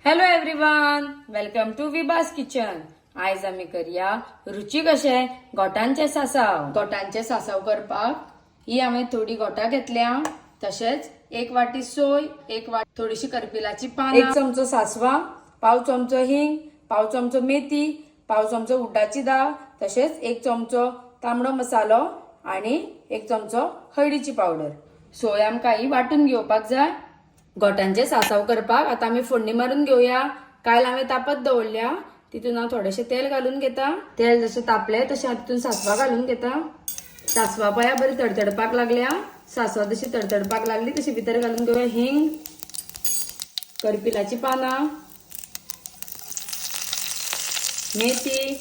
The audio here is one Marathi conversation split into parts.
Hello everyone, welcome to Vibha's kitchen. आयज आमी करया रुचीक अशे गोटांचे सासाव. गोटांचे सासाव करपाक ही हांवें थोडी गोटां घेतल्या. तशेंच एक वाटी सोय, एक वाटी थोडीशी करपिलाची पानां, 1 चमचो सासवा, पाव चमचो हिंग, पाव चमचो मेथी, पाव चमचो उड्डाची डाळ, तशेंच 1 चमचो तांबडो मसालो आणि 1 चमचो हळदीची पावडर. सोय आमकां ही वाटून घेवपाक जाय. गोटांचे सासाव करपाक आता आमी फोडणी मारून घेवया. कायल हांवें तापत दवरल्या, तितून हांव थोडेशें तेल घालून घेता. तेल जशें तापले तशें तितून सासवा घालून घेता. सासवा पळया बरी तडतडपाक लागल्या. सासवा जशी तडतडपाक लागली तशी भितर घालून घेवया हिंग, करपिलाची पानां, मेथी,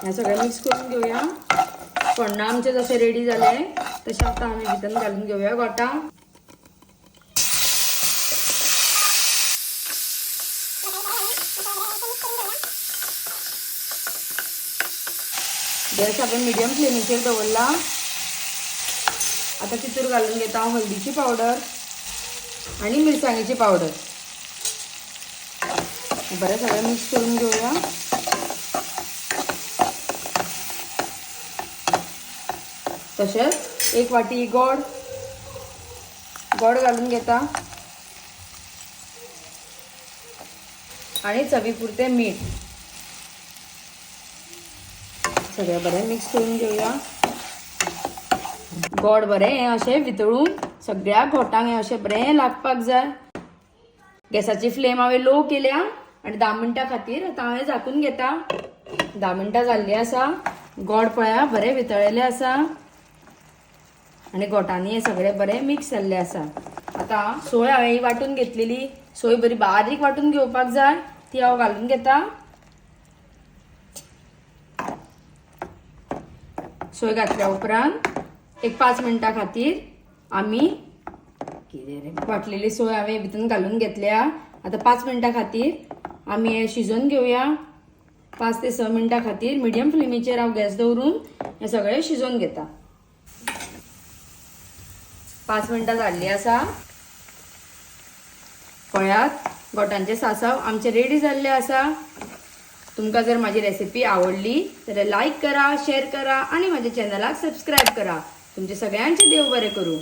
हे सगळें मिक्स करून घेवया. फोण्णां आमचे जशें रेडी जाले तशें आता आमी भितर घालून घेवया गोटां. गॅस आपण मिडियम फ्लेमीचेर दवरला. आता तितूर घालून घेता हांव हळदीची पावडर आणि मिरसांगेची पावडर. बरें सगळें मिक्स करून घेवया. तशेंच 1 वाटी गोड घालून घेता आणि चवीपुरते मीठ. सगळें बरें मिक्स करून घेवया. गोड बरें हें अशें वितळून सगळ्या गोटांक हें अशें बरें लागपाक जाय. गॅसाची फ्लेम हांवें लो केल्या आनी 10 मिनटां खातीर आतां हांवें झाकून घेता. 10 मिनटां जाल्लीं आसा. गोड पळया बरें वितळेलें आसा आनी गोटांनी हें सगळें बरें मिक्स जाल्लें आसा. आतां सोय हांवें ही वाटून घेतलेली. सोय बरी बारीक वाटून घेवपाक जाय. ती हांव घालून घेता. सोय घातल्या उपरांत एक 5 मिनटां खातीर आमी वाटलेली सोय हांवें भितून घालून घेतल्या. आतां 5 मिनटां खातीर आमी हें शिजोवन घेवया. 5 ते 6 मिनटां खातीर मिडियम फ्लेमीचेर हांव गॅस दवरून हें सगळें शिजोवन घेता. 5 मिनटां जाल्लीं आसा. पळयात गोटांचे सासाव आमचे रेडी जाल्ले आसा. तुमकां जर माझी रेसिपी आवडली तर लाईक करा, शेअर करा आणि माझ्या चॅनलाक सबस्क्राईब करा. तुमचे सगळ्यांचे देव बरें करूं.